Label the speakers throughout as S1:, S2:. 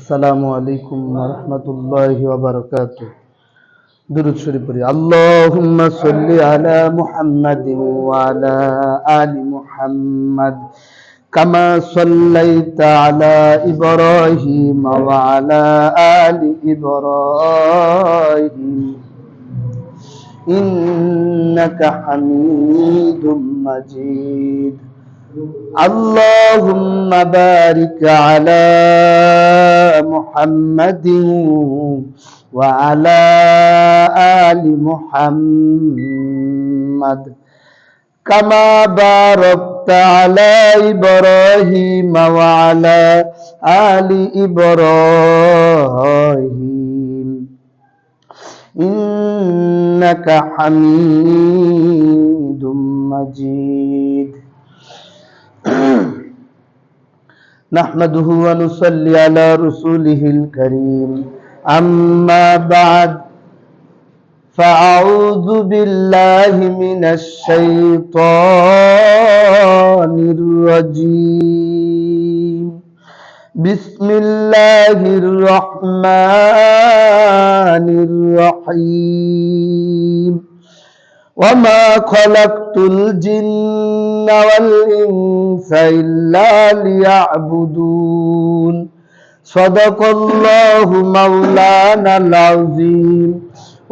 S1: আসসালামু আলাইকুম ওয়া রাহমাতুল্লাহি ওয়া বারাকাতুহু। দুরূদ শরীফ পড়ি। আল্লাহুম্মা সাল্লি আলা মুহাম্মাদিন ওয়া আলা আলি মুহাম্মাদ কামা সাল্লাইতা আলা ইব্রাহিম ওয়া আলা আলি ইব্রাহিম ইন্নাকা হামিদুম মাজিদ। اللهم بارك على محمد وعلى آل محمد كما باركت على إبراهيم وعلى آل إبراهيم إنك حميد مجيد। نحمده ونصلي على رسوله الكريم أما بعد فأعوذ بالله من الشيطان الرجيم بسم الله الرحمن الرحيم وما خلقت الجن والإنس إلا ليعبدون صدق الله مولانا العظيم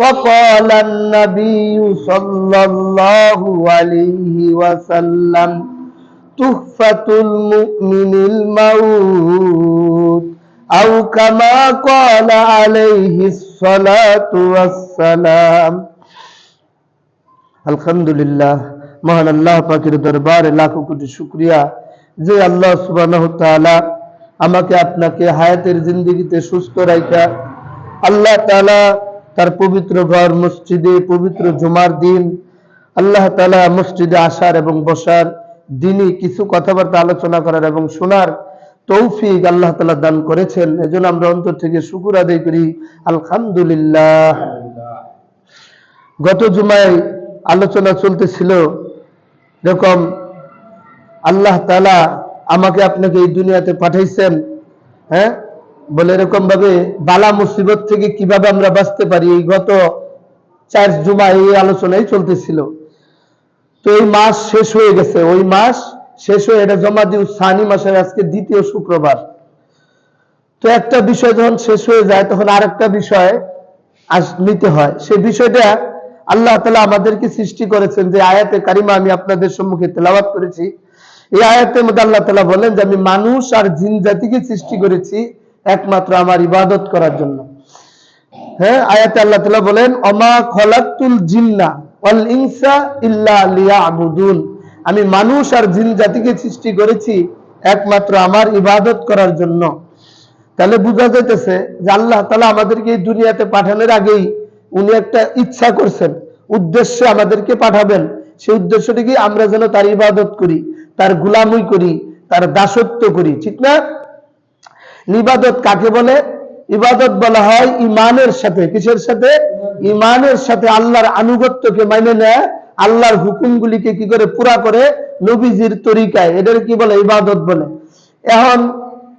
S1: وقال النبي صلى الله عليه وسلم تحفة المؤمن الموت أو كما قال عليه الصلاة والسلام। আলহামদুলিল্লাহ, মহান আল্লাহ পাকের দরবারে লাখো কোটি শুকরিয়া যে আল্লাহ সুবহানাহু ওয়া তাআলা আমাকে আপনাকে হায়াতের জিন্দেগিতে সুস্থ রাখা, আল্লাহ তাআলা তার পবিত্র ঘর মসজিদে পবিত্র জুমার দিন আল্লাহ তাআলা মসজিদে আসার এবং বসার, দিনই কিছু কথাবার্তা আলোচনা করার এবং শোনার তৌফিক আল্লাহ তাআলা দান করেছেন। এজন্য আমরা অন্তর থেকে শুকর আদায় করি আলহামদুলিল্লাহ। গত জুমায় আলোচনা চলতেছিল এরকম, আল্লাহ তাআলা আমাকে আপনাকে এই দুনিয়াতে পাঠাইছেন, হ্যাঁ, বলে এরকম ভাবে বালা মুসিবত থেকে কিভাবে আমরা বাঁচতে পারি। এই গত 4 জুমা এই আলোচনাই চলতেছিল। তো এই মাস শেষ হয়ে গেছে, ওই মাস শেষ হয়ে এটা জমাদিউ সানি মাসের আজকে দ্বিতীয় শুক্রবার। তো একটা বিষয় যখন শেষ হয়ে যায় তখন আরেকটা বিষয় নিতে হয়। সেই বিষয়টা আল্লাহ তাআলা আমাদেরকে সৃষ্টি করেছেন, যে আয়াতে কারিমা আমি আপনাদের সম্মুখে তেলাওয়াত করেছি। এই আয়াতের মধ্যে আল্লাহ তাআলা বলেন যে আমি মানুষ আর জিন জাতিকে সৃষ্টি করেছি একমাত্র আমার ইবাদত করার জন্য। হ্যাঁ, আয়াতে আল্লাহ তাআলা বলেন ওমা খলাকতুল জিন্না ওয়াল ইনসা ইল্লা লিয়াবুদুন, আমি মানুষ আর জিন জাতিকে সৃষ্টি করেছি একমাত্র আমার ইবাদত করার জন্য। তাহলে বোঝা যাইতেছে যে আল্লাহ তাআলা আমাদেরকে এই দুনিয়াতে পাঠানোর আগেই উনি একটা ইচ্ছা করছেন, উদ্দেশ্যে আমাদেরকে পাঠাবেন। সেই উদ্দেশ্যটি কি? আমরা যেন তার ইবাদত করি, তার গোলামি করি, তার দাসত্ব করি, ঠিক না? ইবাদত কাকে বলে? ইবাদত বলা হয় ঈমানের সাথে। কিসের সাথে? ঈমানের সাথে আল্লাহর আনুগত্যকে মানে নেয়, আল্লাহর হুকুমগুলিকে কি করে পুরা করে নবীজির তরিকায়, এটার কি বলে? ইবাদত বলে। এখন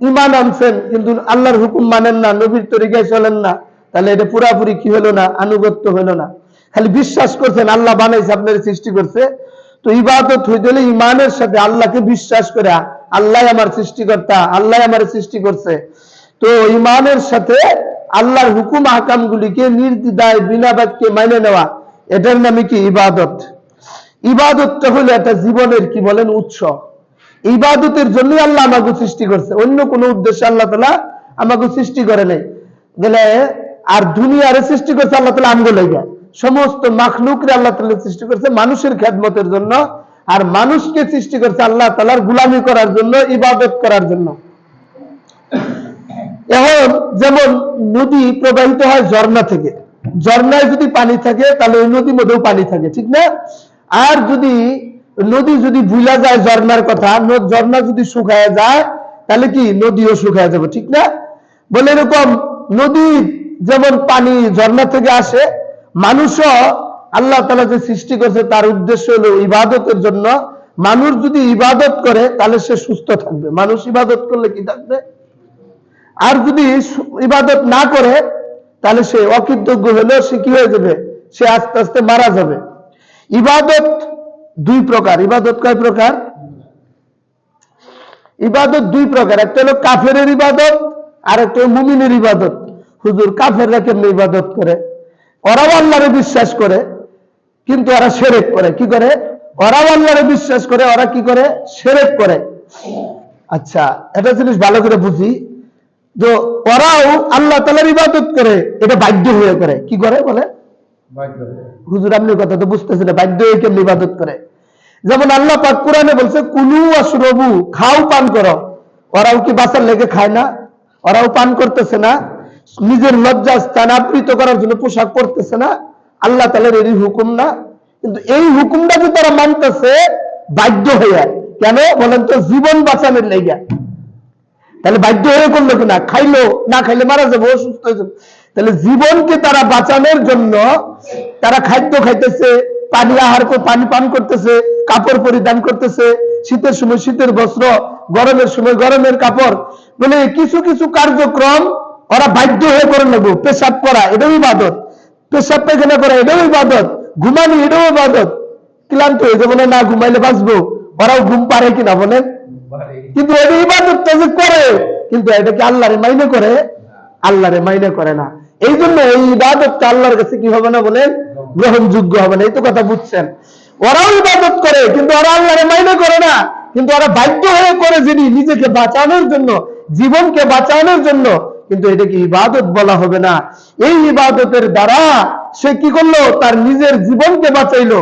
S1: ঈমান আনছেন কিন্তু আল্লাহর হুকুম মানেন না, নবীর তরিকায় চলেন না, তাহলে এটা পুরাপুরি কি হলো না? আনুগত্য হলো না। খালি বিশ্বাস করছেন আল্লাহ বানাইছে, আপনার সৃষ্টি করছে। তো ইবাদত হইতে হলে ঈমানের সাথে আল্লাহকে বিশ্বাস করে আল্লাহ আমার সৃষ্টিকর্তা, আল্লাহ আমার সৃষ্টি করছে। তো ঈমানের সাথে আল্লাহর হুকুম আহকাম গুলিকে নির্দ্বিধায় বিনা বাক্যে মেনে নেওয়া, এটার নামে কি? ইবাদত। ইবাদতটা হলো একটা জীবনের কি বলেন? উৎস। ইবাদতের জন্য আল্লাহ আমাকে সৃষ্টি করছে, অন্য কোনো উদ্দেশ্যে আল্লাহ তাআলা আমাকে সৃষ্টি করে নাই। গেলে আর দুনিয়ারে সৃষ্টি করছে আল্লাহ তাআলা আমগো লাগা, সমস্ত মাখলুকরে আল্লাহ তাআলা সৃষ্টি করছে মানুষের খেদমতের জন্য, আর মানুষকে সৃষ্টি করছে আল্লাহ তাআলার গোলামি করার জন্য, ইবাদত করার জন্য। এখন যেমন নদী প্রবাহিত হয় ঝর্ণা থেকে, ঝর্ণায় যদি পানি থাকে তাহলে ওই নদীর মধ্যেও পানি থাকে, ঠিক না? আর যদি নদী যদি ভুলা যায় ঝর্ণার কথা, ঝর্ণা যদি শুকায় যায় তাহলে কি? নদীও শুকায় যাবে, ঠিক না? বলে এরকম নদী যেমন পানি ঝর্ণা থেকে আসে, মানুষও আল্লাহ তাআলা যে সৃষ্টি করেছে তার উদ্দেশ্য হলো ইবাদতের জন্য। মানুষ যদি ইবাদত করে তাহলে সে সুস্থ থাকবে। মানুষ ইবাদত করলে কি থাকবে? আর যদি ইবাদত না করে তাহলে সে অকৃতজ্ঞ হলেও সে কি হয়ে যাবে, সে আস্তে আস্তে মারা যাবে। ইবাদত দুই প্রকার। ইবাদত কয় প্রকার? ইবাদত দুই প্রকার, একটা হলো কাফেরের ইবাদত আর একটা হলো মুমিনের ইবাদত। হুজুর কাফেররা কেমনে ইবাদত করে? ওরাও আল্লাহরে বিশ্বাস করে কিন্তু ওরা শিরক করে। কি করে? ওরাও আল্লাহরে বিশ্বাস করে, ওরা কি করে? শিরক করে। আচ্ছা, একটা জিনিস ভালো করে বুঝি, যে ওরাও আল্লাহ তাআলার ইবাদত করে, এটা বাধ্য হয়ে করে। কি করে বলে? হুজুর আপনি কথা তো বুঝতেছেন, বাধ্য হয়ে কেমনে ইবাদত করে? যেমন আল্লাহ পাক কোরআনে বলছে কুলু ওয়াশরাবু, খাও পান করো। ওরাও কি বাঁচার লেগে খায় না? ওরাও পান করতেছে না? নিজের লজ্জা স্থান আবৃত করার জন্য পোশাক পরতেছে না? আল্লাহ তাআলার এই হুকুম না? কিন্তু এই হুকুমটা যে তারা মানতেছে বাধ্য হয়ে। কেন বলেন তো? জীবন বাঁচানোর লেগে। তাহলে বাধ্য হয়ে করলো কিনা? খাইলো, না খাইলে মারা যাবো, অসুস্থ হয়ে যাবো। তাহলে জীবনকে তারা বাঁচানোর জন্য তারা খাদ্য খাইতেছে, পানি আহার পানি পান করতেছে, কাপড় পরিধান করতেছে, শীতের সময় শীতের বস্ত্র, গরমের সময় গরমের কাপড়, মানে কিছু কিছু কার্যক্রম ওরা বাধ্য হয়ে করে নেবো। পেশাব করা এটাও ইবাদত, পেশাব পায়খানা করা এটাও ইবাদত, ঘুমানি এটাও ইবাদত। ক্লান্ত হয়ে যাবো না ঘুমাইলে বাঁচবো, ওরাও ঘুম পারে কিনা বলেন? কিন্তু এটা ইবাদতটা যে করে, কিন্তু এটাকে আল্লাহরে মাইনে করে? আল্লাহরে মাইনে করে না। এই জন্য এই ইবাদতটা আল্লাহর কাছে কি হবে না বলেন? গ্রহণযোগ্য হবে না। এই তো কথা বুঝছেন? ওরাও ইবাদত করে কিন্তু ওরা আল্লাহরে মাইনে করে না, কিন্তু ওরা বাধ্য হয়ে করে যিনি নিজেকে বাঁচানোর জন্য, জীবনকে বাঁচানোর জন্য, কিন্তু এটাকে ইবাদত বলা হবে না। এই ইবাদতের দ্বারা সে কি করলো? তার নিজের জীবনকে বাঁচাইলো,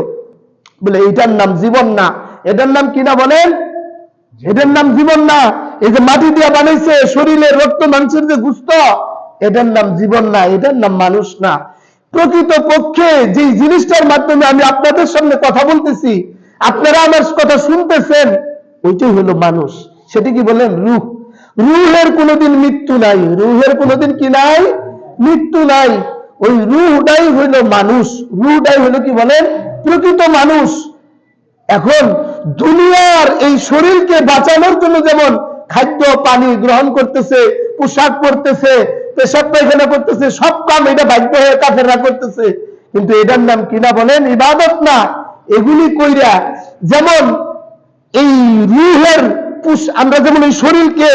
S1: বলে এটার নাম জীবন না। এটার নাম কি না বলেন? এটার নাম জীবন না। এই যে মাটি দিয়া বানাইছে শরীরের রক্ত মাংসের যে গুস্ত, এটার নাম জীবন না, এটার নাম মানুষ না। প্রকৃত পক্ষে যে জিনিসটার মাধ্যমে আমি আপনাদের সামনে কথা বলতেছি, আপনারা আমার কথা শুনতেছেন, ওইটাই হলো মানুষ। সেটা কি বলেন? রূহ। রূহের কোনোদিন মৃত্যু নাই, রূহের কোনোদিন কি নাই? মৃত্যু নাই। ওই রূহটাই হইল মানুষ, রূহটাই হইল কি বলেন? প্রকৃত মানুষ। এখন দুনিয়ার এই শরীরকে বাঁচানোর জন্য যেমন খাদ্য পানি গ্রহণ করতেছে, পোশাক পরতেছে, পেশাব পায়খানা করতেছে, সব কাম এটা বাধ্য হয়ে কাফেররা করতেছে, কিন্তু এটার নাম কিনা বলেন? ইবাদত না। এগুলি কইরা যেমন এই রূহের আমরা যেমন এই শরীরকে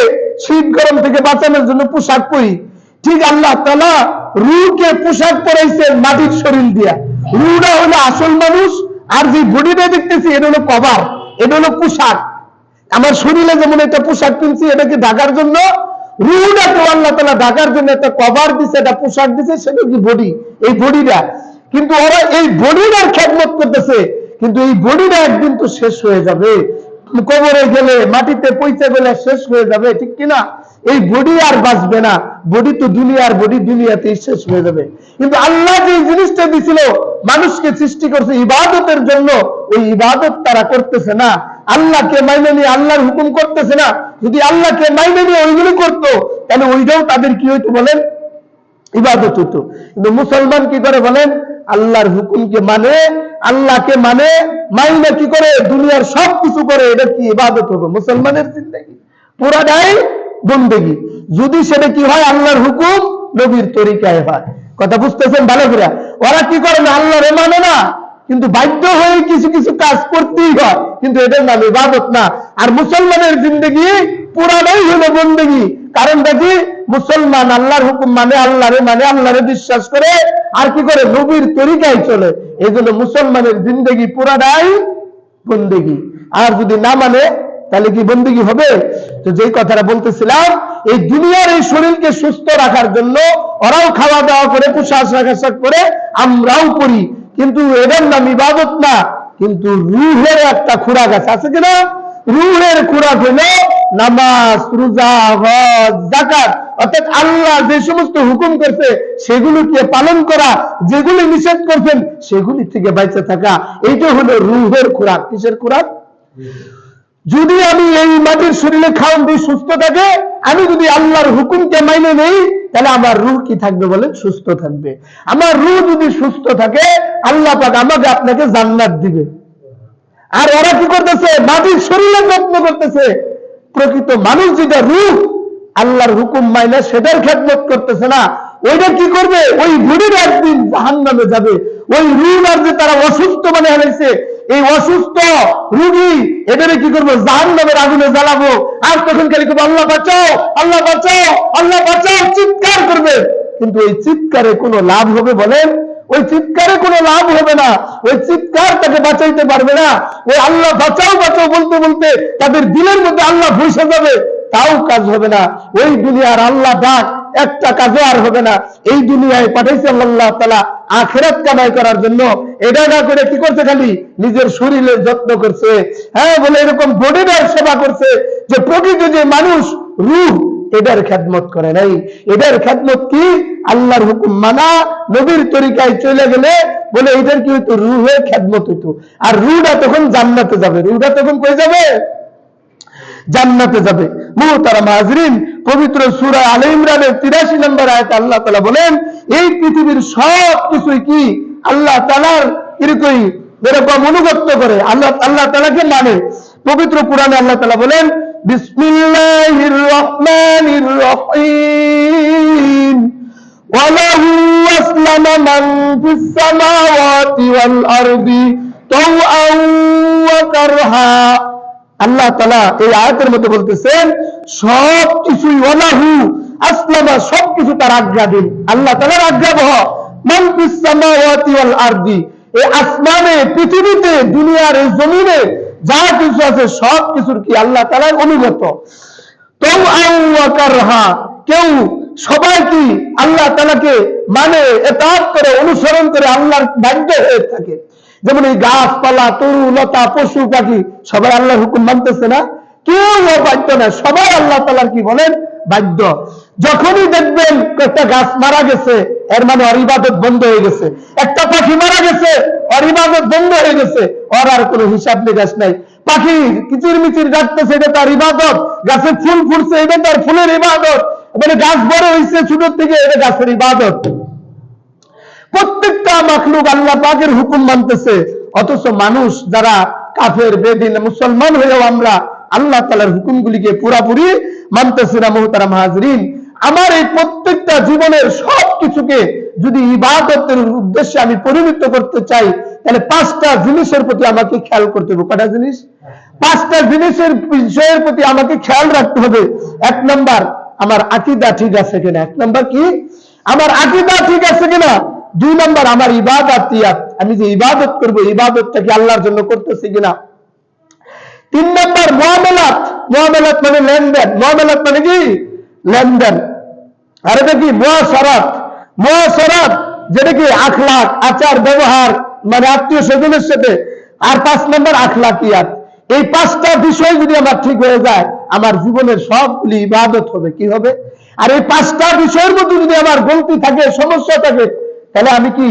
S1: শীত গরম থেকে বাঁচানোর জন্য পোশাক পরি, ঠিক আল্লাহ তাআলা রূহকে পোশাক পরাইছেন মাটির শরীর দিয়া। রূহটা হলো আসল মানুষ, আর যে বডিটা দেখতেছি এটা হলো কভার, এটা হলো পোশাক। আমার শরীরে যেমন একটা পোশাক কিনছি এটাকে ঢাকার জন্য, রূহটাকে আল্লাহ তাআলা ঢাকার জন্য একটা কভার দিছে, একটা পোশাক দিছে, সেটা কি বডি, এই বডিটা। কিন্তু ওরা এই বডিটার খেদমত করতেছে, কিন্তু এই বডিটা একদিন তো শেষ হয়ে যাবে, কবরে গেলে মাটিতে পৌঁছে গেলে শেষ হয়ে যাবে, ঠিক কিনা? এই বডি আর বাঁচবে না, বডি তো দুনিয়ার বডি, দুনিয়াতেই শেষ হয়ে যাবে। কিন্তু আল্লাহ যে জিনিসটা দিছিল মানুষকে সৃষ্টি করছে ইবাদতের জন্য, ওই ইবাদত তারা করতেছে না। আল্লাহকে মাইনে নিয়ে আল্লাহর হুকুম করতেছে না। যদি আল্লাহকে মাইনে নিয়ে ওইগুলো করতো তাহলে ওইটাও তাদের কি হইতো বলেন? ইবাদত হতো। কিন্তু মুসলমান কি করে বলেন? আল্লাহর হুকুমকে মানে, আল্লাহকে মানে, মাইনে কি করে? দুনিয়ার সব কিছু করে। এটা কি ইবাদত হবে? মুসলমানের জিন্দেগি পুরাটাই বন্দেগি, যদি সেটা কি হয়? আল্লাহর হুকুম নবীর তরিকায় হয়। কথা বুঝতেছেন ভালো করে? ওরা কি করে না? আল্লাহরে মানে না, কিন্তু বাধ্য হয়ে কিছু কিছু কাজ করতেই হয়, কিন্তু এটার নাম ইবাদত না। আর মুসলমানের জিন্দেগি পুরাটাই হলো বন্দেগি। কারণটা কি? মুসলমান আল্লাহর হুকুম মানে, আল্লাহরে মানে, আল্লাহরে বিশ্বাস করে, আর কি করে? নবীর তরিকায় চলে। এই জন্য মুসলমানের জিন্দেগি পুরাটাই বন্দেগি। আর যদি না মানে তাহলে কি বন্দেগি হবে? তো যেই কথাটা বলতেছিলাম, এই দুনিয়ার এই শরীরকে সুস্থ রাখার জন্য ওরাও খাওয়া দাওয়া করে, পোশাক আশাক করে, আমরাও করি, কিন্তু এটার নাম ইবাদত না। কিন্তু রূহের একটা খোরাক আছে কিনা? রূহের খোরাক হলো নামাজ, রোজা, হজ, যাকাত। অর্থাৎ আল্লাহ যে সমস্ত হুকুম করছে সেগুলোকে পালন করা, যেগুলি নিষেধ করছেন সেগুলি থেকে বেঁচে থাকা। এইটা হলো রূহের খোরাক। কিসের খোরাক? যদি আমি এই মাটির শরীরে খাওয়ান দিই সুস্থ থাকে, আমি যদি আল্লাহর হুকুমকে মাইনে নেই, তাহলে আমার রূহ কি থাকবে বলেন? সুস্থ থাকবে। আমার রূহ যদি সুস্থ থাকে, আল্লাহ পাক আমাকে আপনাকে জান্নাত দিবে। আর ওরা কি করতেছে? মাটির শরীরে যত্ন করতেছে। প্রকৃত মানুষ যেটা রূহ, আল্লাহর হুকুম মাইনা সেটার খেদমত করতেছে না, ওইটা কি করবে? ওই বুড়ির একদিন জাহান্নামে যাবে। ওই রুহ আর যে তারা অসুস্থ মানে হারাইছে, এই অসুস্থ রুগী এটারে কি করবো? জাহান্নামের আগুনে জ্বালাবো। আর তখন খালি করবো আল্লাহ বাঁচাও, আল্লাহ বাঁচাও, আল্লাহ বাঁচাও, চিৎকার করবে। কিন্তু ওই চিৎকারে কোনো লাভ হবে বলেন? ওই চিৎকারে কোনো লাভ হবে না। ওই চিৎকার তাকে বাঁচাইতে পারবে না। ওই আল্লাহ বাঁচাও বাঁচাও বলতে বলতে তাদের দিলের মধ্যে আল্লাহ ভুইসা যাবে, তাও কাজ হবে না। ওই দুনিয়ার আল্লাহ ডাক একটা কাজও আর হবে না। এই দুনিয়ায় পাঠাইছে আল্লাহ তাআলা আখিরাত কামাই করার জন্য। এটা না করে কি করছে? খালি নিজের শরীরের যত্ন করছে। হ্যাঁ, বলে এরকম বডির সেবা করছে যে প্রকৃত যে মানুষ রূহ এটার খেদমত করে নাই। এটার খেদমত কি? আল্লাহর হুকুম মানা, নবীর তরিকায় চলে গেলে বলে এটার কি হইতো? রূহের খেদমত হইতো। আর রূহটা তখন জান্নাতে যাবে। রূহটা তখন কই যাবে? জান্নাতে যাবে। মুহতারাম হাজরিন, পবিত্র সূরা আলে ইমরানের 83 নম্বর আয়াতে আল্লাহ তাআলা বলেন, এই পৃথিবীর সব কিছুই কি আল্লাহ তাআলার এরকম অনুগত্য করে, আল্লাহ তাআলাকে মানে। পবিত্র কোরআনে আল্লাহ তাআলা বলেন, বিসমিল্লাহির রহমানির রহিম, ওয়ালাহু আসলামা মান ফিস সামাওয়াতি ওয়াল আরদি তাওআন ওয়া কারহা। আল্লাহ তাআলা এই আয়াতের মধ্যে বলতেছেন সব কিছুই ওয়ালাহু আসলামা, সবকিছু তার আজ্ঞাধীন, আল্লাহ তাআলার আজ্ঞাবহ। মান ফিস সামাওয়াতি ওয়াল আরদি, এই আসমানে, পৃথিবীতে, দুনিয়ার এই জমিনে যা কিছু আছে সব কিছুর কি আল্লাহ তাআলার অনুগত। তাওআন ওয়া কারহা, কেউ সবাই কি আল্লাহ তাআলাকে মানে, ইতাআত করে, অনুসরণ করে, আল্লাহর বাধ্য হয়ে থাকে। যেমন এই গাছপালা, তরু লতা, পশু পাখি সবাই আল্লাহর হুকুম মানতেছে না? কেউ বাধ্য না, সবাই আল্লাহ তাআলার কি বলেন? বাধ্য। যখনই দেখবেন একটা গাছ মারা গেছে, এর মানে ওর ইবাদত বন্ধ হয়ে গেছে। একটা পাখি মারা গেছে, ওর ইবাদত বন্ধ হয়ে গেছে, ওর আর কোনো হিসাব নিকাশ নাই। পাখি কিচির মিচির ডাকতেছে, এটা তার ইবাদত। গাছে ফুল ফুটছে, এটা তার ফুলের ইবাদত। মানে গাছ বড় হয়েছে ছোট থেকে, এটা গাছের ইবাদত। প্রত্যেকটা মাখলুক আল্লাহ পাকের হুকুম মানতেছে, অথচ মানুষ যারা কাফের, বেদিন, মুসলমান হয়েও আমরা আল্লাহ তাআলার হুকুমগুলিকে পুরাপুরি মানতেছি না। মুহতারাম হাজরিন, আমার এই প্রত্যেকটা জীবনের সব কিছুকে যদি ইবাদতের উদ্দেশ্যে আমি পরিণত করতে চাই, তাহলে 5টা জিনিসের প্রতি আমাকে খেয়াল করতে হবে। কয়টা জিনিস? 5টা জিনিসের বিষয়ের প্রতি আমাকে খেয়াল রাখতে হবে। 1 নাম্বার, আমার আকীদা ঠিক আছে কিনা। 1 নাম্বার কি? আমার আকীদা ঠিক আছে কিনা। 2 নাম্বার, আমার ইবাদাতিয়াত, আমি যে ইবাদত করব, ইবাদতটা কি আল্লাহর জন্য করতেছি কিনা। 3 নাম্বার, মুআমালাত। মুআমালাত মানে লেনদেন। মুআমালাত মানে কি? লেনদেন। আর এটা কি? মুআশারাত। মুআশারাত যেটা কি আখলাক, আচার ব্যবহার, মানে আত্মীয় স্বজনের সাথে। আর 5 নাম্বার আখলাকিয়াত। এই 5টা বিষয় যদি আমার ঠিক হয়ে যায়, আমার জীবনের সবগুলি ইবাদত হবে। কি হবে? আর এই 5টা বিষয়ের মধ্যে যদি আমার গলতি থাকে, সমস্যা থাকে, তাহলে আমি কি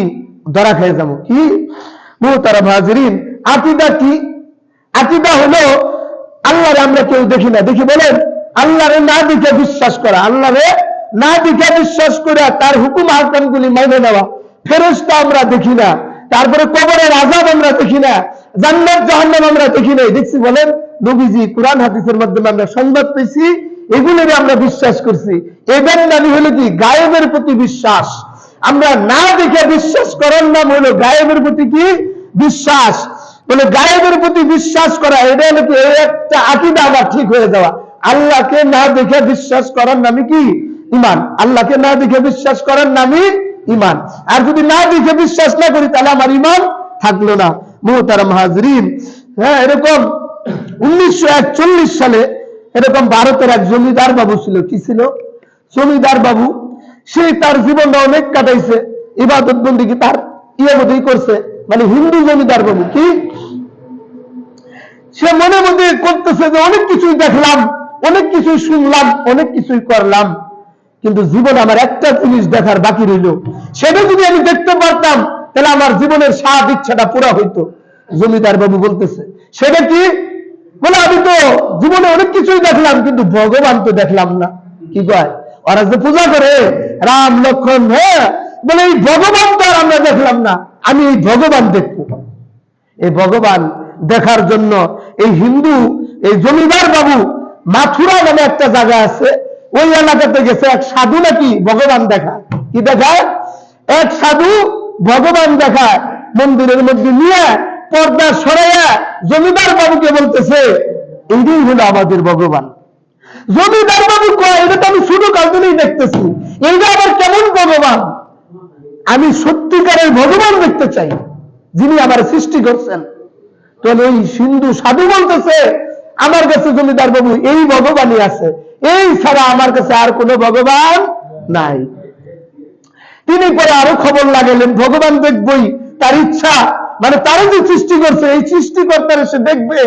S1: ধরা খেয়ে যাবো। কি? মুহতারাম হাজরিন, আকীদা কি? আকীদা হলো আল্লাহরে আমরা কেউ দেখি না, দেখি বলেন? আল্লাহরে না দেখে বিশ্বাস করা, আল্লাহরে না দেখে বিশ্বাস করে তার হুকুম আহকামগুলি মেনে নেওয়া। ফেরেশতা আমরা দেখি না, তারপরে কবরের আযাব আমরা দেখি না, জান্নাত জাহান্নাম আমরা দেখি নাই, দেখছি বলেন? নবীজি কোরআন হাদিসের মাধ্যমে আমরা সংবাদ পেয়েছি, এগুলোরে আমরা বিশ্বাস করছি। এদের নামই হলো কি? গায়েবের প্রতি বিশ্বাস। আমরা না দেখে বিশ্বাস করার নাম হলো গায়েবের প্রতি কি? বিশ্বাস। বলে গায়েবের প্রতি বিশ্বাস করা, এটা হলো কি? এই একটা আকীদা আমার ঠিক হয়ে যাওয়া। আল্লাহকে না দেখে বিশ্বাস করার নামই কি? ঈমান। আল্লাহকে না দেখে বিশ্বাস করার নামই ঈমান। আর যদি না দেখে বিশ্বাস না করি, তাহলে আমার ঈমান থাকলো না। মুহতারাম হাজরিন, হ্যাঁ, এরকম 1941 সালে এরকম ভারতের এক জমিদার বাবু ছিল। কি ছিল? জমিদার বাবু। সে তার জীবনটা অনেক কাটাইছে, ইবাদত বন্দেগী তার মধ্যেই করছে। মানে হিন্দু জমিদার বাবু। কি? সে মনে মধ্যে করতেছে যে অনেক কিছুই দেখলাম, অনেক কিছুই শুনলাম, অনেক কিছুই করলাম, কিন্তু জীবনে আমার একটা জিনিস দেখার বাকি রইল। সেটা যদি আমি দেখতে পারতাম, তাহলে আমার জীবনের স্বাদ ইচ্ছাটা পুরা হইতো। জমিদার বাবু বলতেছে, সেটা কি? বলে আমি তো জীবনে অনেক কিছুই দেখলাম, কিন্তু ভগবান তো দেখলাম না। কি কয়? ওরা যে পূজা করে রাম লক্ষ্মণ, হ্যাঁ, বলে এই ভগবান তো আর আমরা দেখলাম না, আমি এই ভগবান দেখবো। এই ভগবান দেখার জন্য এই হিন্দু, এই জমিদার বাবু মাথুরা নামে একটা জায়গা আছে, ওই এলাকাতে গেছে এক সাধু নাকি ভগবান দেখায়। কি দেখায়? এক সাধু ভগবান দেখায়, মন্দিরের মধ্যে নিয়ে পর্দা সরাইয়া জমিদার বাবুকে বলতেছে এইটাই হলো আমাদের ভগবান। জমিদার বাবু কয় এটা তো আমি শুধু কালদিনেই দেখতেছি, এইটা আবার কেমন ভগবান? আমি সত্যিকারের ভগবান দেখতে চাই যিনি আমার সৃষ্টি করছেন। তো এই হিন্দু সাধু বলতেছে আমার কাছে জমিদার বাবু এই ভগবানই আছে, এই ছাড়া আমার কাছে আর কোনো ভগবান নাই। তিনি পরে আরো খবর লাগালেন ভগবান দেখবই, তার ইচ্ছা, মানে তারা যে সৃষ্টি করছে এই সৃষ্টিকর্তার সে দেখবে।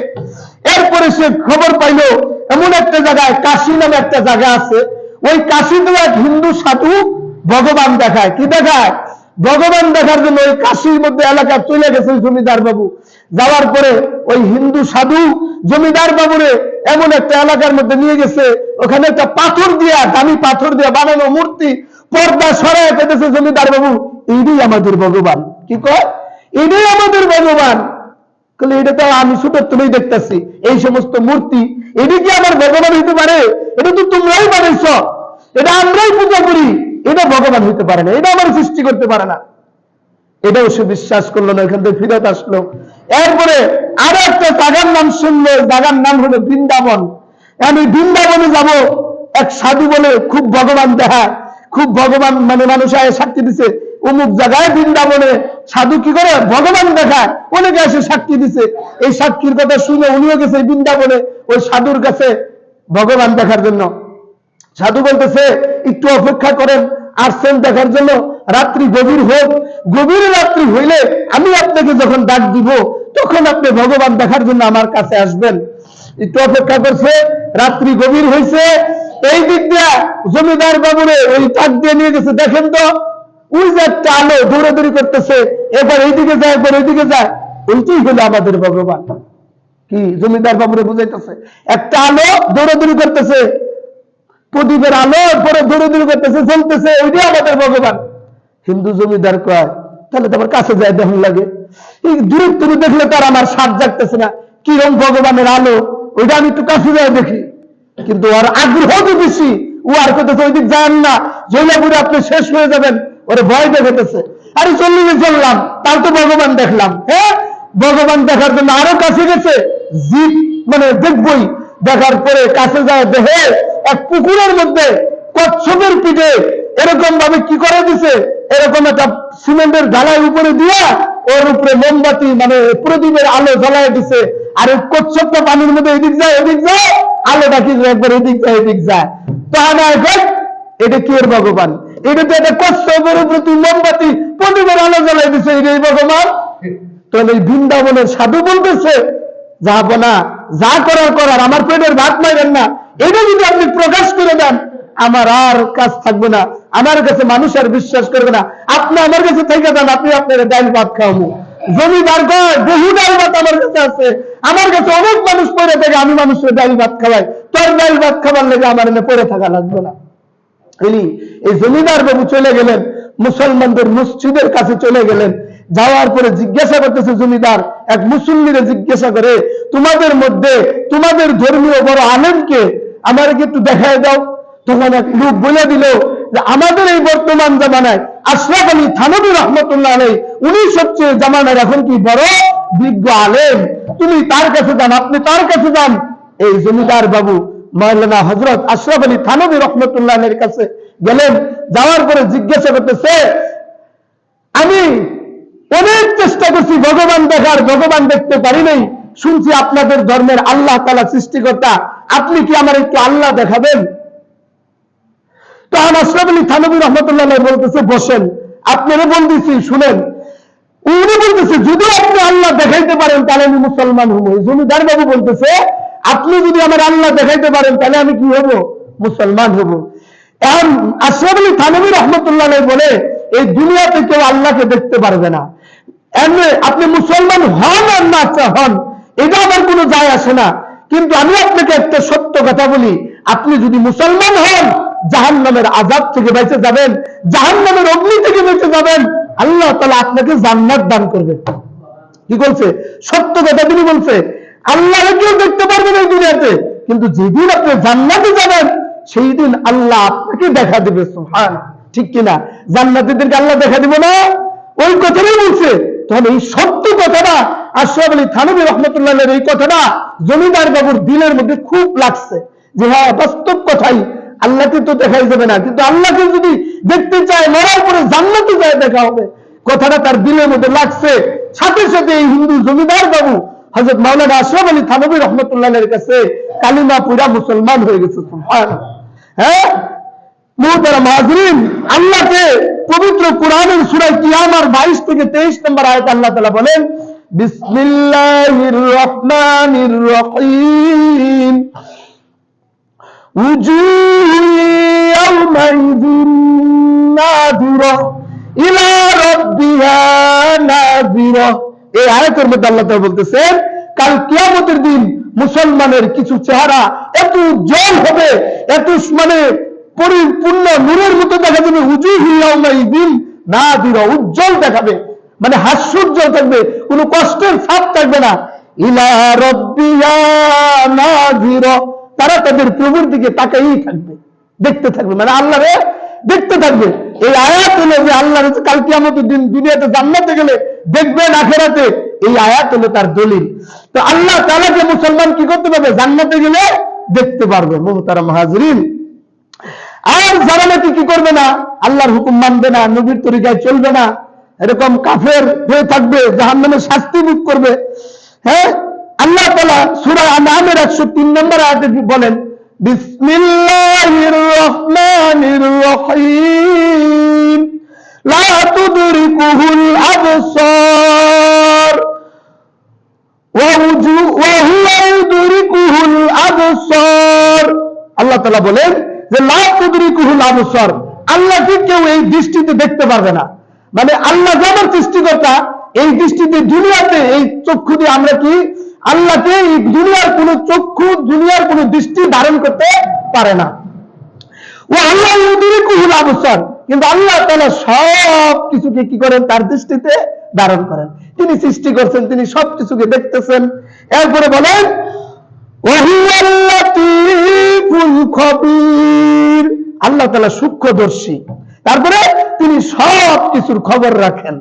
S1: এরপরে সে খবর পাইল এমন একটা জায়গায় কাশী নামে একটা জায়গা আছে, ওই কাশীতে এক হিন্দু সাধু ভগবান দেখায়। কি দেখায়? ভগবান দেখার জন্য ওই কাশীর মধ্যে এলাকা চলে গেছে জমিদার বাবু। যাওয়ার পরে ওই হিন্দু সাধু জমিদার বাবুরে এমন একটা এলাকার মধ্যে নিয়ে গেছে, ওখানে একটা পাথর দিয়া, দামি পাথর দিয়া বানানো মূর্তি, পর্দা সরায় পেতেছে জমিদার বাবু এইটাই আমাদের ভগবান। কি কয়? এটাই আমাদের ভগবান। এটা তো আমি ছোট তুলেই দেখতেছি, এই সমস্ত মূর্তি এটা কি আমার ভগবান হইতে পারে? এটা তো তোমরাই বানাইছ, এটা আমরাই পূজা করি, এটা ভগবান হইতে পারে না, এটা আমার সৃষ্টি করতে পারে না। এটাও সে বিশ্বাস করলো না, এখান থেকে ফিরত আসলো। এরপরে আরো একটা জায়গার নাম শুনলো, জায়গার নাম হলো বৃন্দাবন। আমি বৃন্দাবনে যাব, এক সাধু বলে খুব ভগবান দেখা, খুব ভগবান, মানে মানুষ আয় সাক্ষী দিছে অমুক জায়গায় বৃন্দাবনে সাধু কি করে ভগবান দেখায়, অনেকে এসে সাক্ষী দিছে। এই সাক্ষীর কথা শুনে উনিও গেছে বৃন্দাবনে ওই সাধুর কাছে ভগবান দেখার জন্য। সাধু বলতেছে একটু অপেক্ষা করেন, আসছেন দেখার জন্য, রাত্রি গভীর হোক, গভীর রাত্রি হইলে আমি আপনাকে যখন ডাক দিব তখন আপনি ভগবান দেখার জন্য আমার কাছে আসবেন। একটু অপেক্ষা করছে, রাত্রি গভীর হয়েছে। এই দিক দিয়া জমিদার বাবুরে ওই ডাক দিয়ে নিয়ে গেছে, দেখেন তো ওই যে একটা আলো দৌড়াদৌড়ি করতেছে, এবার এইদিকে যায়, এবার ওইদিকে যায়, ওইটাই হলো আমাদের ভগবান। কি জমিদার বাবুরে বুঝাইতেছে, একটা আলো দৌড়াদৌড়ি করতেছে, প্রদীপের আলো পরে দৌড়াদৌড়ি করতেছে, চলতেছে, ওইটাই আমাদের ভগবান। হিন্দু জমিদার কয় তাহলে তো আমার কাছে যায় দেখুন লাগে, এই দূরত্ব দেখলে তার আমার সাপ জাগতেছে না, কিরম ভগবানের আলো, ওইটা আমি একটু কাছে যাই দেখি। কিন্তু আর আগ্রহ তো বেশি, ও আর করতেছে ওই দিক যান না, জৈলাপুরে আপনি শেষ হয়ে যাবেন, ওরে ভয় দেখেতেছে। আরে চললাম, তার তো ভগবান দেখলাম। হ্যাঁ, ভগবান দেখার জন্য আরো কাছে গেছে, জিপ মানে দেখবই। দেখার পরে কাছে যায় দেখে এক পুকুরের মধ্যে কচ্ছপের পিঠে এরকম ভাবে কি করে দিছে, এরকম একটা সিমেন্টের ঢালাই উপরে দিয়া ওর উপরে মোমবাতি মানে প্রদীপের আলো জ্বলাই দিছে। আর ওই কচ্ছপটা পানির মধ্যে এদিক যায় এদিক যায়, আলোটা কি একবার এদিক যায় এদিক যায়। তো এটা কি এর ভগবান? এটা তো একটা কচ্ছপের উপরে তুই মোমবাতি প্রদীপের আলো জ্বলাই দিছে, এটাই ভগবান। তো এই বৃন্দাবনের সাধু বলতেছে যাব না, যা করার আমার পেটের ভাত মাইরেন না, এটা যদি আপনি প্রকাশ করে দেন আমার আর কাজ থাকবে না, আমার কাছে মানুষ আর বিশ্বাস করবে না। আপনি আমার কাছে থেকে যান, আপনি আপনার ডাইল ভাত খাওয়াবো। জমিদার কয় বহু ডাইল ভাত আমার কাছে আছে, আমার কাছে অনেক মানুষ পড়ে থাকে, আমি মানুষের ডাইল ভাত খাওয়াই, তোর ডাইল ভাত খাবার লেগে আমার এনে পড়ে থাকা লাগবে না। এই জমিদার বাবু চলে গেলেন, মুসলমানদের মসজিদের কাছে চলে গেলেন। যাওয়ার পরে জিজ্ঞাসা করতেছে জমিদার, এক মুসল্লিরে জিজ্ঞাসা করে তোমাদের মধ্যে তোমাদের ধর্মীয় বড় আলেমকে আমাকে একটু দেখায় দাও। তখন এক লোক বলে দিল যে আমাদের এই বর্তমান জামানায় আশরাফ আলী থানভী রহমতুল্লাহ আলাইহি, উনি সবচেয়ে জামানার এখন কি বড় বিজ্ঞ আলেম, তুমি তার কাছে যান, আপনি তার কাছে যান। এই জমিদার বাবু মাওলানা হযরত আশরাফ আলী থানভী রহমতুল্লাহ আলাইহির কাছে গেলেন। যাওয়ার পরে জিজ্ঞাসা করতেছে আমি অনেক চেষ্টা করছি ভগবান দেখার, ভগবান দেখতে পারি নাই, শুনছি আপনাদের ধর্মের আল্লাহ তাআলা সৃষ্টিকর্তা, আপনি কি আমার একটু আল্লাহ দেখাবেন? তো আশরাফ আলী থানভী রহমতুল্লাহ আলাইহি বলতেছে বসেন, আপনারা বলতেছি শুনেন। উনি বলতেছে যদি আপনি আল্লাহ দেখাইতে পারেন তাহলে আমি মুসলমান হব। জমিদার বাবু বলতেছে আপনি যদি আমার আল্লাহ দেখাইতে পারেন তাহলে আমি কি হব? মুসলমান হব। এখন আশরাফ আলী থানভী রহমতুল্লাহ আলাইহি বলে এই দুনিয়াতে কেউ আল্লাহকে দেখতে পারবে না, আপনি মুসলমান হন আর না হন এটা আমার কোনো যায় আসে না, কিন্তু আমি আপনাকে একটা সত্য কথা বলি, আপনি যদি মুসলমান হন জাহান্নামের আযাব থেকে বেঁচে যাবেন, জাহান্নামের অগ্নি থেকে বেঁচে যাবেন, আল্লাহ তাআলা আপনাকে জান্নাত দান করবে। কি বলছে? সত্য কথা তিনি বলছে। আল্লাহকে কেউ দেখতে পারবে না এই দুনিয়াতে, কিন্তু যেদিন আপনি জান্নাতে যাবেন সেই দিন আল্লাহ আপনাকে দেখা দেবে। সুবহানাল্লাহ, ঠিক কিনা? জান্নাতীদেরকে আল্লাহ দেখা দিব না? ওই কথাটাই বলছে। তখন এই সত্য কথাটা আশরাফ আলী থানভী রহমতুল্লাহ আলাইহির এই কথাটা জমিদার বাবুর দিলের মধ্যে খুব লাগছে যে হ্যাঁ, বাস্তব কথাই, আল্লাহকে তো দেখাই যাবে না, কিন্তু আল্লাহকে যদি দেখতে চায় মরার পরে জান্নাতে যায় দেখা হবে। কথাটা তার দিলের মধ্যে লাগছে। সাথে সাথে এই হিন্দু জমিদার বাবু হযরত মাওলানা আশরাফ আলী থানভী রহমতুল্লাহ আলাইহির কাছে কালিমা পড়া মুসলমান হয়ে গেছে। সুবহানাল্লাহ। হ্যাঁ মুহতারাম হাজরিন, আল্লাহকে পবিত্র কোরআনের সূরা কিয়ামার 22 থেকে 23 নম্বর আয়াতে আল্লাহ তাআলা বলেন, বিসমিল্লাহির রহমানির রহিম, উজুহু ইয়াওমাইযিন নাযিরা ইলা রাব্বিহা নাযিরা। এই আয়াতের মধ্যে আল্লাহ তাআলা বলতেছেন, কাল কিয়ামতের দিন মুসলমানের কিছু চেহারা এত উজ্জ্বল হবে, এত পরিপূর্ণ নূরের মতো দেখা যাবে, উজুহু ইয়াওমাইযিন নাযিরা, উজ্জ্বল দেখাবে, হাস্যোজ্জ্বল থাকবে, কোনো কষ্টের ছাপ থাকবে না। ইলা রাব্বিহা নাযিরা, তারা তাদের প্রভুর দিকে তাকাই থাকবে, দেখতে থাকবে, আল্লাহরে দেখতে থাকবে। এই আয়াত হলো যে আল্লাহর কাল কিয়ামতের দিন দুনিয়াতে জান্নাতে গেলে দেখবেন, আখিরাতে, এই আয়াত হলো তার দলিল। তো আল্লাহ তাআলাকে মুসলমান কি করতে পারবে? জান্নাতে গেলে দেখতে পারবে। মুহতারাম হাজরিন, আর যারা নাকি কি করবে না, আল্লাহর হুকুম মানবে না, নবীর তরিকায় চলবে না, এরকম কাফের হয়ে থাকবে, জাহান্নামের শাস্তি ভোগ করবে। হ্যাঁ, আল্লাহ তাআলা সূরা আনআমের 103 নম্বর আয়াতে বলেন, বিসমিল্লাহির রহমানির রহিম, লা তুদরিকুহুল আবসার ওয়া হুয়া ইউদরিকুহুল আবসার। আল্লাহ তাআলা বলেন যে লা তুদরিকুহুল আবসার, আল্লাহকে কেউ এই দৃষ্টিতে দেখতে পারবে না। আল্লাহ যেমন সৃষ্টিকর্তা, এই দৃষ্টিতে দুনিয়াতে এই চক্ষু দিয়ে আমরা কি আল্লাহকে এই দুনিয়ার কোন চক্ষু, দুনিয়ার কোন দৃষ্টি ধারণ করতে পারে না। ও আল্লাহ ইউদরিকুহুল আবসার, কিন্তু আল্লাহ তাআলা সব কিছুকে কি করেন? তার দৃষ্টিতে ধারণ করেন। তিনি সৃষ্টি করছেন, তিনি সবকিছুকে দেখতেছেন। এরপরে বলেন, ওয়া হুয়াল লাতীফুল খবীর, আল্লাহ তাআলা সূক্ষ্মদর্শী, তারপরে তিনি সব কিছুর খবর রাখেন।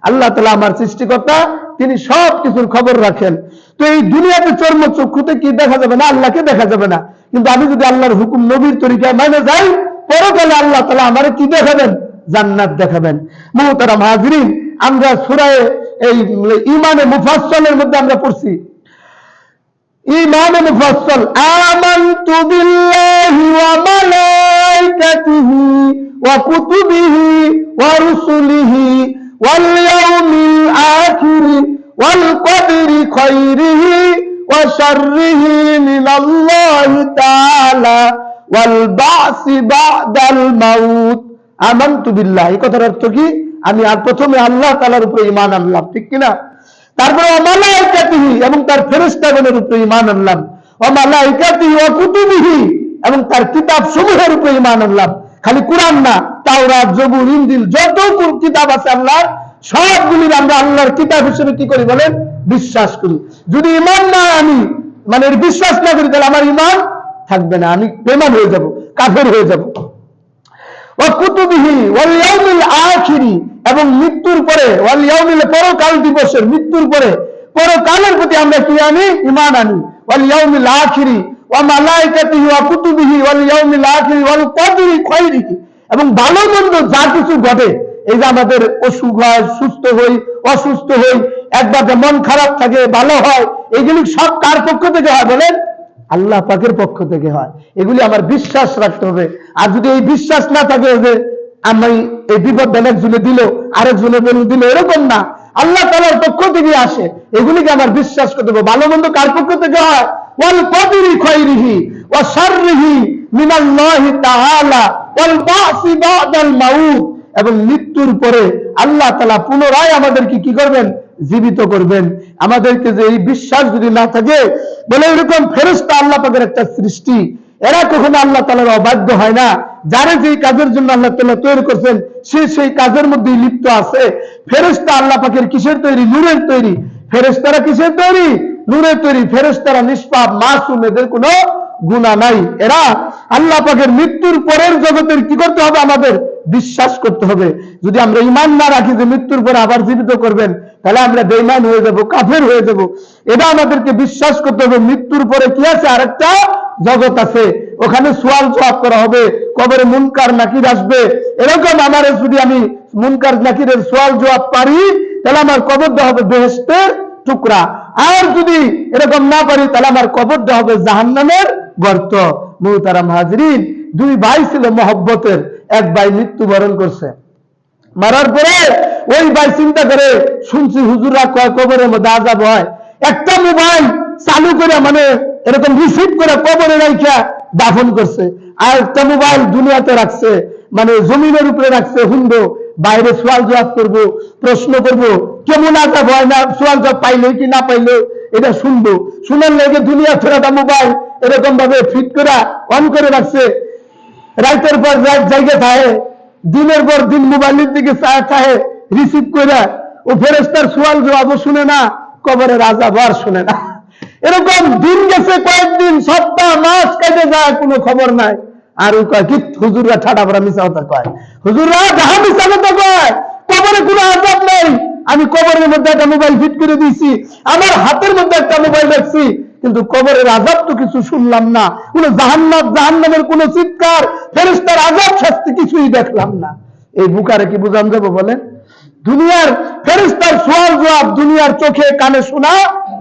S1: আল্লাহ তাআলা আমার সৃষ্টিকর্তা, তিনি সব কিছুর খবর রাখেন। তো এই দুনিয়াতে চর্ম চক্ষুতে কি দেখা যাবে না? আল্লাহকে দেখা যাবে না, কিন্তু আমি যদি আল্লাহর হুকুম নবীর তরিকায় মানে যাই, পরকালে আল্লাহ তাআলা আমারে কি দেখাবেন? জান্নাত দেখাবেন। মুহতারাম হাজরিন, আমরা সূরা এই ঈমানে মুফাসসালের মধ্যে আমরা পড়ছি, ঈমানে মুফাসসাল, আমানতু বিল্লাহি ওয়া মালাইকাতিহি ওয়া কুতুবিহি ওয়া রুসুলিহি ওয়াল ইয়াউমিল আখির ওয়াল কদরি খায়রিহি ওয়া শাররিহি মিনাল্লাহি তাআলা ওয়াল বা'সি বা'দাল মাউত। আমানতু বিল্লাহ, এই কথার অর্থ কি? আমি আর প্রথমে আল্লাহ তাআলার উপরে ঈমান আনলাম, ঠিক কিনা? তারপরে ওয়া মালাইকাতিহি, এবং তার ফেরেশতাগণের উপরে ঈমান আনলাম। ওয়া মালাইকাতিহি ওয়া কুতুবিহি, এবং তার কিতাব সমূহের উপরে ঈমান আনলাম। খালি কোরআন না, তাওরাত, জবুর, ইনজিল, যত কিতাব আছে আল্লাহর, সবগুলির আমরা আল্লাহর কিতাব হিসেবে কি করি বলেন? বিশ্বাস করি। যদি ঈমান না আনি, এর বিশ্বাস না করি, তাহলে আমার ঈমান থাকবে না, আমি বেঈমান হয়ে যাব, কাফের হয়ে যাব। ওয়া কুতুবিহি ওয়াল ইয়াউমিল আখির, এবং মৃত্যুর পরে, ওয়াল ইয়াউমিল, পরকাল দিবসের, মৃত্যুর পরে পরকালের প্রতি আমরা কি আনি? ঈমান আনি। ওয়াল ইয়াউমিল আখির ওয়া মালাইকাতিহি ওয়া কুতুবিহি ওয়াল ইয়াউমিল আখির ওয়াল কদরি খায়রিহি, এবং ভালো মন্দ যা কিছু ঘটে, এই যে আমাদের অসুখ হয়, সুস্থ হই, অসুস্থ হই, একবার মন খারাপ থাকে, ভালো হয়, এগুলি সব কার পক্ষ থেকে হয় বলেন? আল্লাহ পাকের পক্ষ থেকে হয়। এগুলি আমার বিশ্বাস রাখতে হবে। আর যদি এই বিশ্বাস না থাকে যে আমি এই বিপদ একজনে দিল, আরেকজনে দিল, এরকম না, আল্লাহ তাআলার পক্ষ থেকে আসে, এগুলিকে আমার বিশ্বাস করতে হবে। ভালো মন্দ কার পক্ষ থেকে হয়? ওয়াল কদরি খায়রিহি ওয়া শাররিহি মিনাল্লাহি তাআলা ওয়াল বা'সি বা'দাল মাউত, এবং মৃত্যুর পরে আল্লাহ তাআলা পুনরায় আমাদেরকে কি করবেন? জীবিত করবেন। আমাদেরকে যে এই বিশ্বাস যদি না থাকে, বলে এরকম ফেরেশতা আল্লাহ পাকের একটা সৃষ্টি, এরা কখনো আল্লাহ তাআলার অবাধ্য হয় না। যারা যেই কাজের জন্য আল্লাহ তাআলা তৈরি করেছেন, সে সেই কাজের মধ্যে লিপ্ত আছে। ফেরেশতা আল্লাহ পাকের কিসের তৈরি? নূরের তৈরি। ফেরেশতারা কিসের তৈরি? নূরের তৈরি। ফেরেশতারা নিষ্পাপ, মাসুম, এদের কোনো গুনাহ নাই। এরা আল্লাহ পাকের মৃত্যুর পরের জগতের কি করতে হবে? আমাদের বিশ্বাস করতে হবে। যদি আমরা ঈমান না রাখি যে মৃত্যুর পরে আবার জীবিত করবেন, তাহলে আমরা বেঈমান হয়ে যাব, কাফের হয়ে যাব। এটা আমাদেরকে বিশ্বাস করতে হবে। মৃত্যুর পরে কি আছে? আরেকটা জগৎ আছে, ওখানে সওয়াল জবাব করা হবে, কবরে মুনকার নাকির আসবে। এরকম আমার যদি আমি মুনকার নাকিরের সওয়াল জবাব পারি, তাহলে আমার কবরটা হবে বেহেশতের টুকরা। আর যদি এরকম না পারি, তাহলে আমার কবরটা হবে জাহান্নামের গর্ত। মুহতারাম হাজরিন, দুই ভাই ছিল মহব্বতের, এক ভাই মৃত্যুবরণ করছে। মারার পরে ওই ভাই চিন্তা করে, শুনছি হুজুররা কয় কবরের মধ্যে আযাব হয়, একটা মোবাইল চালু করে মানে এরকম রিসিভ করে কবরে রাইখা দাফন করছে। আর একটা মোবাইল দুনিয়াতে রাখছে, মানে জমিনের উপরে রাখছে, হুন্ডো বাইরে সওয়াল জবাব করবো, প্রশ্ন করবো, কেমন আযাব হয় না সওয়াল জবাব পাইলে কি না পাইলে এটা শুনবো। শোনার লেগে দুনিয়া ফেরাটা মোবাইল এরকম ভাবে ফিট করে অন করে রাখছে। রাতের পর রাত জায়গা থাকে, দিনের পর দিন মোবাইলের দিকে চায়, রিসিভ করে ও ফেরেশতার সওয়াল জবাবও শুনে না, কবরের আযাব আর শুনে না। এরকম দিন গেছে কয়েকদিন, সপ্তাহ মাস কেটে যায়, কোনো খবর নাই। আর ওই কয় কি হুজুররা ঠাডা ভরা মিছা কথা কয়, হুজুররা যাহা মিছা কথা কয়, কবরে কোনো আযাব নাই। আমি কবরের মধ্যে একটা মোবাইল ফিট করে দিয়েছি, আমার হাতের মধ্যে একটা মোবাইল রাখছি, কিন্তু কবরের আযাব তো কিছু শুনলাম না, কোনো জাহান্নামের কোনো চিৎকার, ফেরেশতার আযাব শাস্তি কিছুই দেখলাম না। এই বুকারে কি বুঝান যাবো বলেন? দুনিয়ার ফেরেশতার সওয়াল জবাব দুনিয়ার চোখে কানে শোনা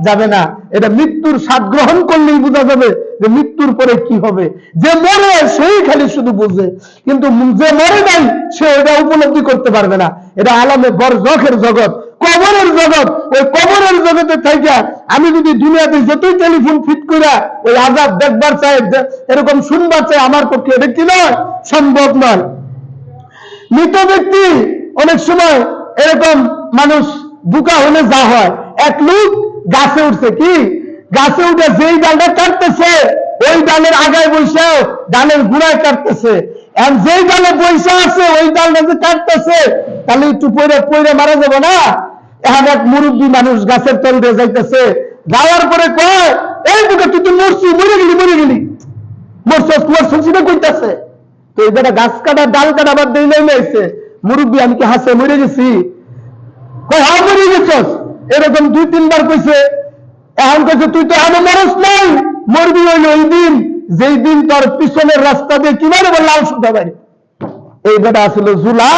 S1: যাবে না। এটা মৃত্যুর স্বাদ গ্রহণ করলেই বোঝা যাবে যে মৃত্যুর পরে কি হবে। যে মরে সেই খালি শুধু বুঝে, কিন্তু যে মরে নাই সে এটা উপলব্ধি করতে পারবে না। এটা আলামে বরজখের জগৎ, কবরের জগৎ। ওই কবরের জগতে থেকে আমি যদি দুনিয়াতে যতই টেলিফোন ফিট করে ওই আযাব দেখবার চাই, এরকম শুনবার চাই, আমার পক্ষে এটা কি নয়, সম্ভব নয়। মৃত ব্যক্তি অনেক সময় এরকম মানুষ বুকা হলে যা হয়, এক লোক গাছে উঠছে, কি গাছে উঠে যেই ডালটা কাটতেছে ওই ডালের আগায় বসে ডালের গুড়ায় কাটতেছে, আর যেই ডালে বসে আছে ওই ডালটা যে কাটতেছে, তাহলে একটু পড়ে পড়ে মারা যাবো না? এখন এক মুরব্বী মানুষ গাছের তল দিয়ে যাইতেছে, যাওয়ার পরে কয়, এই বুকে তুই তো মরছি, মরে গেলি মরছিস কইতাছে। তো এই বেটা গাছ কাটা ডাল কাটা আবার দিয়ে নেমেছে, মুরব্বী আমি কি হাসে মরে গেছি? কয় হ্যাঁ মরে গেছস। এরকম দুই তিনবার কইছে। এখন কইছে তুই তো এখনো মরস নাই, মরবি হইল ওই দিন যেই দিন তোর পিছনের রাস্তা দিয়ে কিভাবে লাল সুতা বাড়ি। এই বেটা আসলে জুলা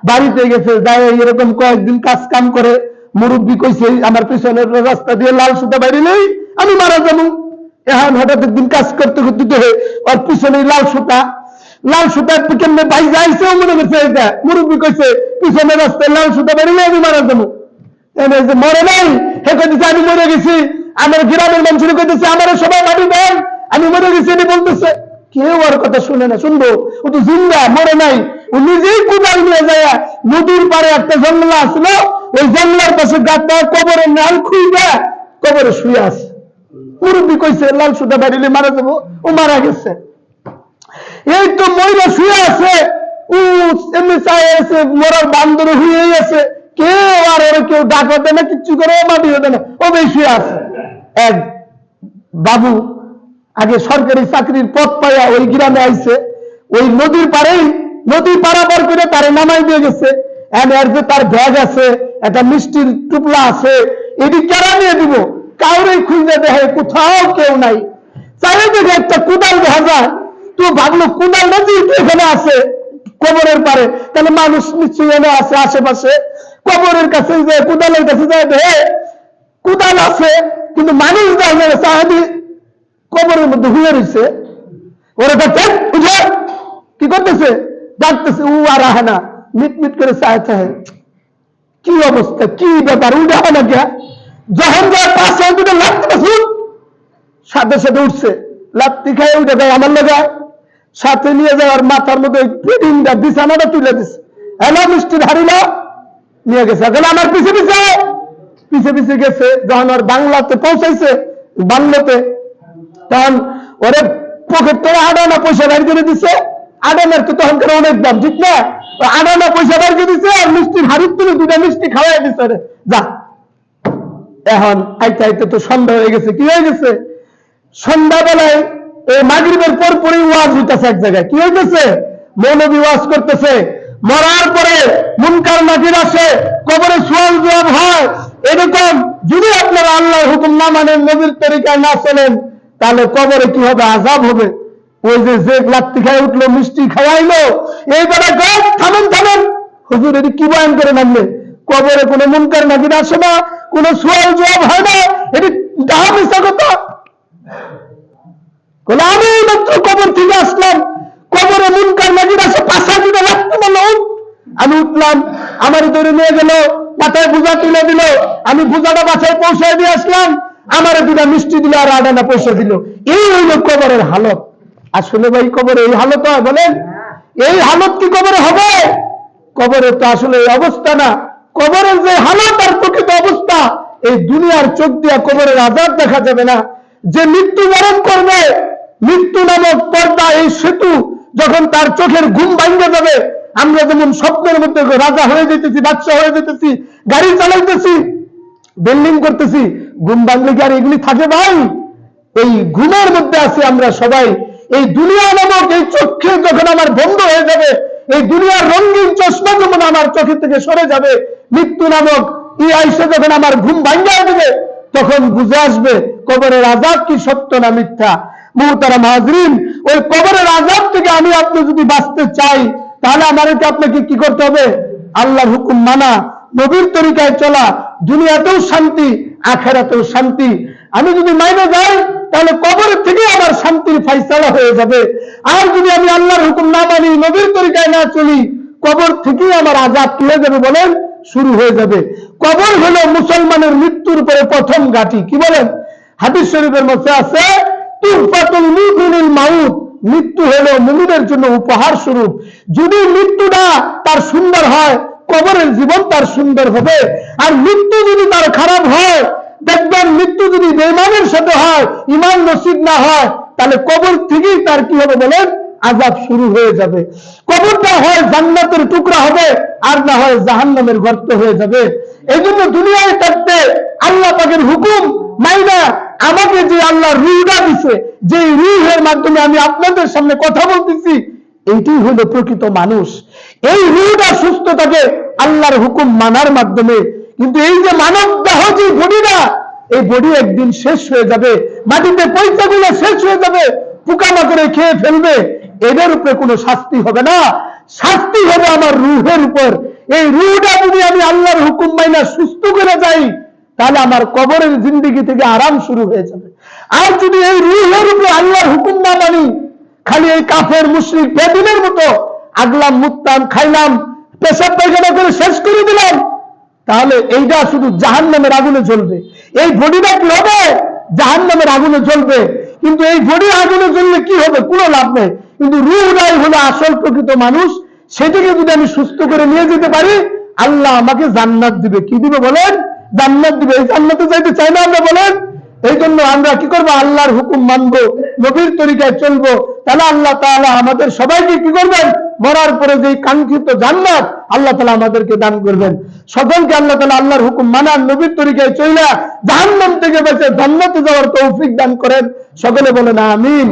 S1: বাড়িতে গেছে, যাই এরকম কয়েকদিন কাজ কাম করে, মুরব্বী কইছে আমার পিছনের রাস্তা দিয়ে লাল সুতা বাড়ি নেই, আমি মারা যাবো। এখন হঠাৎ একদিন কাজ করতে করতে ওর পিছনে লাল সুতা কেমনে ভাই যাইছে মনে করছে, এটা মুরব্বী কইছে পিছনের রাস্তায় লাল সুতা বেরিয়ে আমি মারা যাবো। মরে নাই, হে কইতেছে আমি মরে গেছি। আমার গ্রামের মানুষ কইতেছে আমার সবাই মাটি দেন, আমি মরে গেছি। এনে বলতেছে কেউ আর কথা শুনে না, শুনবো? ও তো জিন্দা, মরে নাই। ও নিজেই কোদাল নিয়ে যায় নদীর পারে একটা জঙ্গলা আসলো, ওই জঙ্গলার পাশে গাছটা কবরের নাল খুইবা কবরে শুয়ে আছে। মুরব্বী কইছে লাল সুতা বেরিয়ে মারা যাবো, ও মারা গেছে। এই তো মহিলা শুয়ে আছে, এমনি চাই আছে, মরার বান্দর হয়ে আছে, কেউ আর ওরা কেউ ডাকা দেয় না, কিচ্ছু করে মাটি হতে না, ও বেশ শুয়ে আছে। এক বাবু আগে সরকারি চাকরির পথ পাইয়া ওই গ্রামে আইছে, ওই নদীর পাড়েই নদী পারাপার করে তারে নামাই দিয়ে গেছে। এর যে তার ব্যাগ আছে, একটা মিষ্টির টুকলা আছে, এটি কেরা নিয়ে দিব? কাউরে খুঁজে দেখে কোথাও কেউ নাই। চাই দেখে একটা কোদাল দেখা যায়, তো ভাবলো কোদাল নদী এখানে আছে কবরের পারে, তাহলে মানুষ নিশ্চয়ই এনে আছে আশেপাশে। কবরের কাছে যে কোদালের কাছে যায় দেখে কোদাল আছে, কিন্তু মানুষ যায় সাহাবি কবরের মধ্যে হুয়ে রয়েছে। ওরা বুঝে কি করতেছে, ডাকতেছে, ও আর আহে না, মিট করে চায়, কি অবস্থা, কি ব্যাপার, উঠে হয় না কে? যখন যায় পাশে দুটো লাগতে সাথে সাথে উঠছে, লাত্তি খায় উঠে দেয় আমার লাগায়, সাথে নিয়ে যায় আর মাথার মধ্যে ফিডিংটা বিছানাটা তুলে দিচ্ছে। হ্যালো মিষ্টির হারিলা নিয়ে গেছে, আমার পিছে পিছে গেছে। যখন ওর বাংলাতে পৌঁছাইছে, বাংলাতে, তখন ওরে পকেট থেকে আড়ানা পয়সা বের করে দিচ্ছে। আড়ানার তো তখনকার অনেক দাম, ঠিক না? আড়ানা পয়সা বের করে দিচ্ছে আর মিষ্টির হাড়ির তুলে দুটা মিষ্টি খাওয়াই দিচ্ছে, যা। এখন আইতে আইতে তো সন্ধ্যা হয়ে গেছে। কি হয়ে গেছে? সন্ধ্যাবেলায় এই মাগরিবের পরপরই ওয়াজ হইতেছে, এক জায়গায় কি হইতেছে, মৌলবী ওয়াজ করতেছে, মরার পরে মুনকার নাকির আসে, কবরে সওয়াল জবাব হয়। এরকম যদি আপনারা আল্লাহর হুকুম না মানেন, নবীর তরিকায় না চলেন, তাহলে কবরে কি হবে, আযাব হবে। ওই যে লাত্তি খায় উঠলো, মিষ্টি খাওয়াইলো, এইবারে থামেন থামেন, হুজুর এটি কি বয়ান করে নামলে, কবরে কোনো মুনকার নাকির আসে না, কোনো সওয়াল জবাব হয় না, এটি ডাহা মিথ্যা কথা। আমি মাত্র কবর থেকে আসলাম, কবরে মুনকার নাকির আসে, পাশা দিতে লাগতে বললো, আমি উঠলাম, আমার ধরে নিয়ে গেল, মাথায় বোঝা তুলে দিল, আমি বোঝাটা বাসায় পৌঁছায় দিয়ে আসলাম, আমার দুটা মিষ্টি দিল আর আডানা পয়সা দিল। এই হইল কবরের হালত। আসলে ভাই কবরে এই হালত হয় বলেন? এই হালত কি কবরে হবে? কবরে তো আসলে এই অবস্থা না। কবরের যে হালত আর প্রকৃত অবস্থা, এই দুনিয়ার চোখ দিয়া কবরের আযাব দেখা যাবে না। যে মৃত্যুবরণ করবে, মৃত্যু নামক পর্দা, এই সেতু যখন তার চোখের ঘুম ভাঙে যাবে, আমরা যেমন স্বপ্নের মধ্যে রাজা হয়ে যেতেছি, বাদশা হয়ে যেতেছি, গাড়ি চালাইতেছি, বিল্ডিং করতেছি, ঘুম ভাঙলে কি আর এগুলি থাকে ভাই? এই ঘুমের মধ্যে আছি আমরা সবাই। এই দুনিয়া নামক এই চোখে যখন আমার বন্ধ হয়ে যাবে, এই দুনিয়ার রঙিন চশমা যখন আমার চোখের থেকে সরে যাবে, মৃত্যু নামক আইসে যখন আমার ঘুম ভাঙিয়ে দেবে, তখন বুঝে আসবে কবরের আযাব কি সত্য না মিথ্যা। মুহতারাম হাজরিন, ওই কবরের আযাব থেকে আমি আপনি যদি বাঁচতে চাই, তাহলে আমাদেরকে আপনাকে কি করতে হবে? আল্লাহর হুকুম মানা, নবীর তরিকায় চলা, দুনিয়াতেও শান্তি, আখিরাতেও শান্তি। আমি যদি মাইনে যাই, তাহলে কবরের থেকে আমার শান্তির ফায়সালা হয়ে যাবে। আর যদি আমি আল্লাহর হুকুম না মানি, নবীর তরিকায় না চলি, কবর থেকেই আমার আযাব কি হয়ে যাবে বলেন? শুরু হয়ে যাবে। কবর হলো মুসলমানের মৃত্যুর পরে প্রথম ঘাঁটি। কি বলেন? হাদিস শরীফের মধ্যে আছে, তুহফাতুল মুমিনিল মাউত, মৃত্যু হলো মুমিনের জন্য উপহার স্বরূপ। যদি মৃত্যুটা তার সুন্দর হয়, কবরের জীবন তার সুন্দর হবে। আর মৃত্যু যদি তার খারাপ হয়, দেখবেন মৃত্যু যদি বেঈমানের সাথে হয়, ঈমান নসিব না হয়, তাহলে কবর থেকেই তার কি হবে বলেন? আযাব শুরু হয়ে যাবে। কবরটা হয় জান্নাতের টুকরা হবে, আর না হয় জাহান্নামের গর্ত হয়ে যাবে। এই জন্য দুনিয়ায় থাকতে আল্লাহ পাকের হুকুম মাইনা আমাকে যে আল্লাহ রূহটা দিছে, যে রূহের মাধ্যমে আমি আপনাদের সামনে কথা বলতেছি, এইটাই হলো প্রকৃত মানুষ। এই রূহটা সুস্থ থাকে আল্লাহর হুকুম মানার মাধ্যমে। কিন্তু এই যে মানব দেহ, যে বডিটা, এই বডি একদিন শেষ হয়ে যাবে, মাটিতে পয়সাগুলো শেষ হয়ে যাবে, পোকামাকড়ে খেয়ে ফেলবে। এদের উপরে কোনো শাস্তি হবে না, শাস্তি হবে আমার রূহের উপর। এই রূহটা যদি আমি আল্লাহর হুকুম মাইনা সুস্থ করে যাই, তাহলে আমার কবরের জিন্দেগি থেকে আরাম শুরু হয়ে যাবে। আর যদি এই রূহের উপরে আল্লাহর হুকুম না মানি, খালি এই কাফের মুশরিক বেদিনের মতো আগলাম, মুততাম, খাইলাম, পেশাব পায়খানা করে শেষ করে দিলাম, তাহলে এইটা শুধু জাহান্নামের আগুনে জ্বলবে। এই বডিটা কি হবে? জাহান্নামের আগুনে জ্বলবে। কিন্তু এই বডি আগুনে জ্বললে কি হবে? কোনো লাভ নেই। কিন্তু রূহটাই হলো আসল প্রকৃত মানুষ। সেটাকে যদি আমি সুস্থ করে নিয়ে যেতে পারি, আল্লাহ আমাকে জান্নাত দিবে। কি দিবে বলেন? জান্নাত দিবে। এই জান্নাতে যাইতে চাই না আমরা বলেন? এই জন্য আমরা কি করবো? আল্লাহর হুকুম মানবো, নবীর তরিকায় চলবো। তাহলে আল্লাহ তাআলা আমাদের সবাইকে কি করবেন? মরার পরে যে কাঙ্ক্ষিত জান্নাত আল্লাহ তাআলা আমাদেরকে দান করবেন। সকলকে আল্লাহ তাআলা আল্লাহর হুকুম মানার, নবীর তরিকায় চইলা জাহান্নাম থেকে বেঁচে জান্নাতে যাওয়ার তৌফিক দান করেন। সকলে বলেন আমিন।